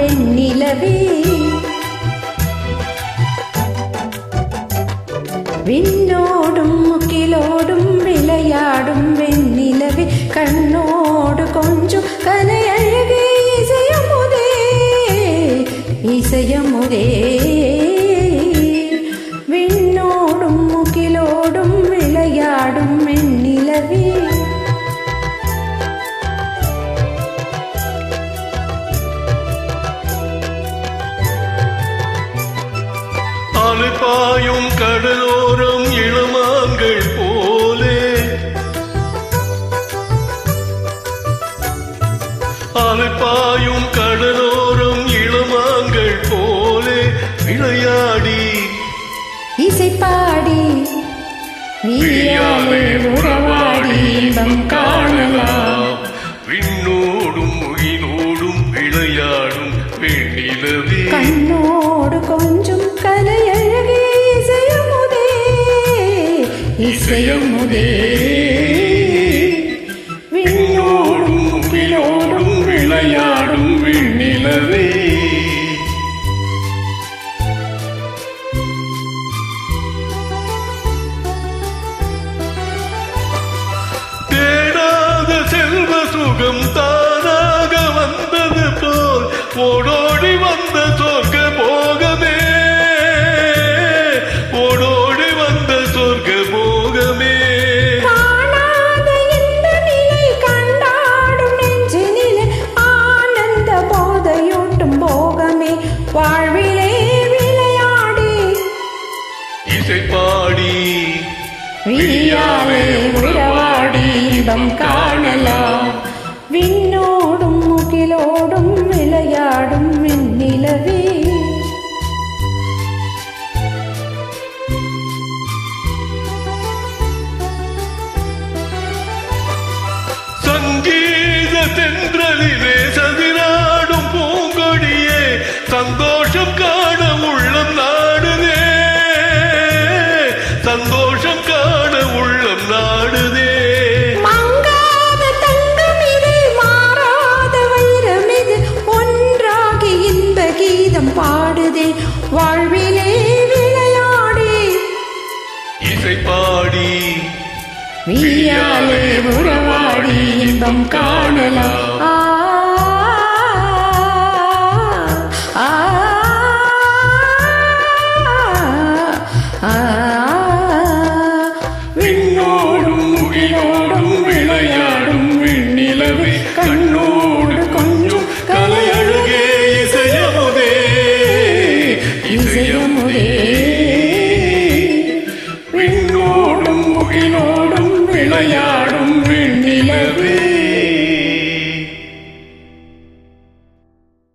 வெண்ணிலவே விண்ணோடும் முகிலோடும் விளையாடும் வெண்ணிலவே கண்ணோடு கொஞ்சம் கலை அழகே இசையமுதே இசையமுதே விண்ணோடும் முகிலோடும் விளையாடும் வெண்ணிலவே அலைபாயும் கடலோரம் இளமான்கள் போலே அலைபாயும் கடலோரம் இளமான்கள் போலே விளையாடி இசைப்பாடி விழியாலே உறவாடி இன்பம் காணலாம் விண்ணோடும் முகிலோடும் விளையாடும் வெண்ணிலவே கண்ணோடு கொஞ்சம் கலை அழகே இசையமுதே இசையமுதே விண்ணோடும் முகிலோடும் விளையாடும் வெண்ணிலவே தேடாத செல்வ சுகம் தானாக வந்தது போல் ஓடோடி வந்த சொர்க்க போகமே ஓடோடி வந்த சொர்க்க போகமே காணாத இந்த நிலை கண்டாடும் நெஞ்சினிலே ஆனந்த போதையூட்டும் போகமே வாழ்விலே விளையாடி இசைப்பாடி விழியாலே உறவாடி இன்பம் காணலாம் விண்ணோடும் முகிலோடும் விளையாடும் வெண்ணிலவே சங்கீத தென்றலிலே சதிராடும் பூங்கொடியே சந்தோஷம் காண உள்ளம் நாடுதே சந்தோஷம் காண உள்ளம் நாடுதே மங்காத தங்கம் இது மாறாத வைரம் இது ஒன்றாகி இன்ப கீதம் பாடுதே வாழ்விலே விளையாடி இசைப்பாடி விழியாலே உறவாடி இன்பம் காணலாம் ஆ விண்ணோடும் முகிலோடும் விளையாடும் வெண்ணிலவே கண்ணோ